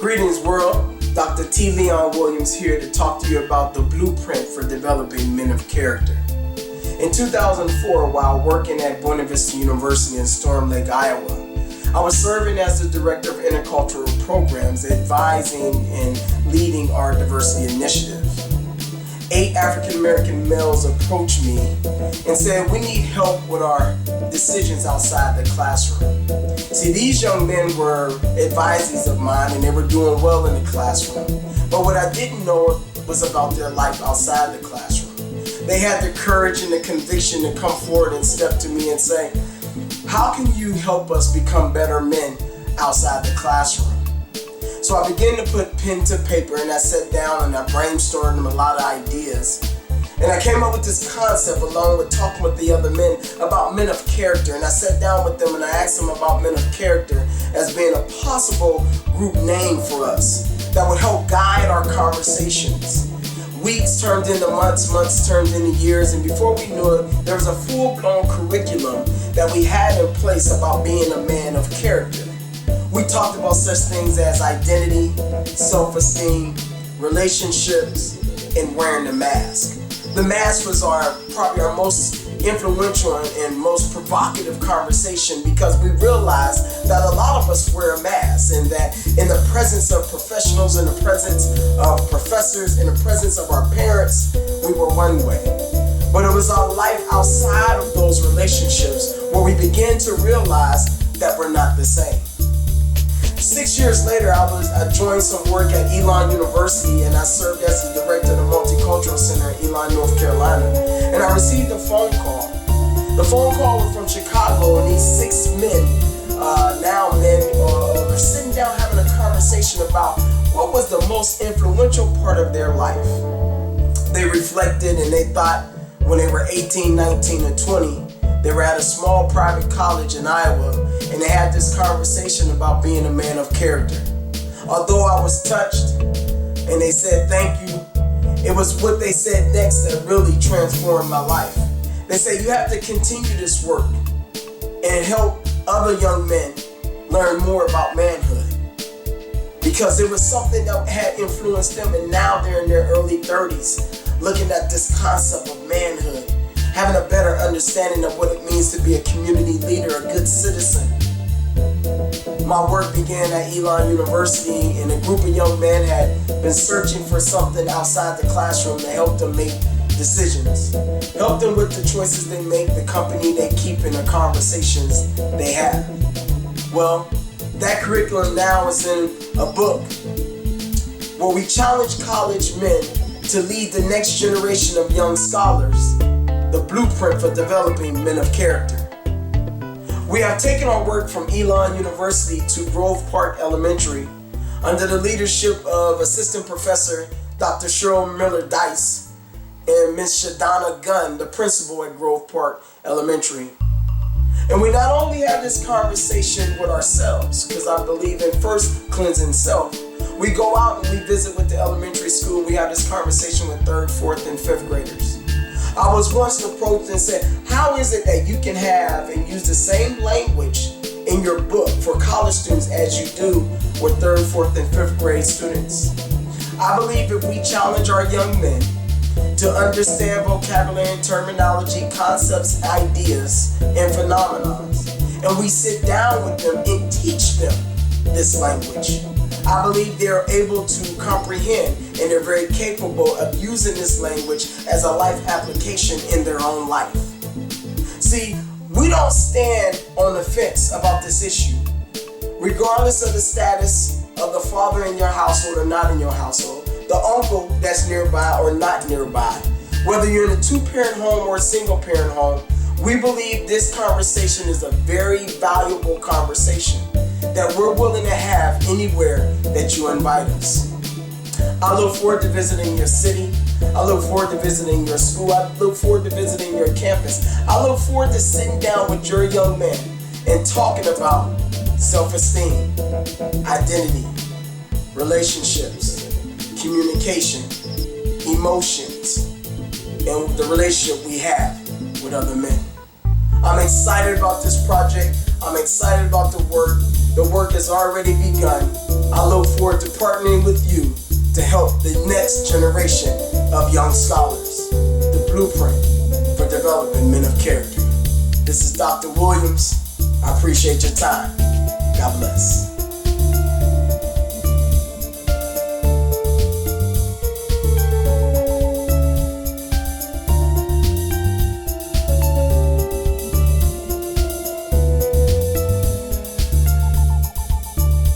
Greetings world, Dr. T. Leon Williams here to talk to you about the blueprint for developing men of character. In 2004, while working at Buena Vista University in Storm Lake, Iowa, I was serving as the Director of Intercultural Programs, advising and leading our diversity initiative. 8 African American males approached me and said, we need help with our decisions outside the classroom. See, these young men were advisees of mine and they were doing well in the classroom. But what I didn't know was about their life outside the classroom. They had the courage and the conviction to come forward and step to me and say, how can you help us become better men outside the classroom? So I began to put pen to paper and I sat down and I brainstormed a lot of ideas. And I came up with this concept along with talking with the other men about men of character. And I sat down with them and I asked them about men of character as being a possible group name for us that would help guide our conversations. Weeks turned into months, months turned into years, and before we knew it, there was a full-blown curriculum that we had in place about being a man of character. We talked about such things as identity, self-esteem, relationships, and wearing the mask. The mask was probably our most influential and most provocative conversation because we realized that a lot of us wear a mask and that in the presence of professionals, in the presence of professors, in the presence of our parents, we were one way. But it was our life outside of those relationships where we began to realize that we're not the same. 6 years later, I joined some work at Elon University and I served as the director of the Multicultural Center in Elon, North Carolina. And I received a phone call. The phone call was from Chicago, and these 6 men, were sitting down having a conversation about what was the most influential part of their life. They reflected and they thought when they were 18, 19, and 20, they were at a small private college in Iowa, and they had this conversation about being a man of character. Although I was touched and they said thank you, it was what they said next that really transformed my life. They said you have to continue this work and help other young men learn more about manhood, because it was something that had influenced them, and now they're in their early 30s looking at this concept of manhood, having a better understanding of what it means to be a community leader, a good citizen. My work began at Elon University, and a group of young men had been searching for something outside the classroom to help them make decisions, help them with the choices they make, the company they keep, and the conversations they have. Well, that curriculum now is in a book where we challenge college men to lead the next generation of young scholars, the blueprint for developing men of character. We have taken our work from Elon University to Grove Park Elementary under the leadership of Assistant Professor Dr. Cheryl Miller-Dice and Ms. Shadana Gunn, the principal at Grove Park Elementary. And we not only have this conversation with ourselves, because I believe in first cleansing self, we go out and we visit with the elementary school and we have this conversation with 3rd, 4th, and 5th graders. I was once approached and said, how is it that you can have and use the same language in your book for college students as you do with 3rd, 4th, and 5th grade students? I believe if we challenge our young men to understand vocabulary and terminology, concepts, ideas, and phenomena, and we sit down with them and teach them this language, I believe they're able to comprehend and they're very capable of using this language as a life application in their own life. See, we don't stand on the fence about this issue. Regardless of the status of the father in your household or not in your household, the uncle that's nearby or not nearby, whether you're in a 2-parent home or a single-parent home, we believe this conversation is a very valuable conversation that we're willing to have anywhere that you invite us. I look forward to visiting your city. I look forward to visiting your school. I look forward to visiting your campus. I look forward to sitting down with your young men and talking about self-esteem, identity, relationships, communication, emotions, and the relationship we have with other men. I'm excited about this project. I'm excited about the work. The work has already begun. I look forward to partnering with you to help the next generation of young scholars. The blueprint for developing men of character. This is Dr. Williams. I appreciate your time. God bless.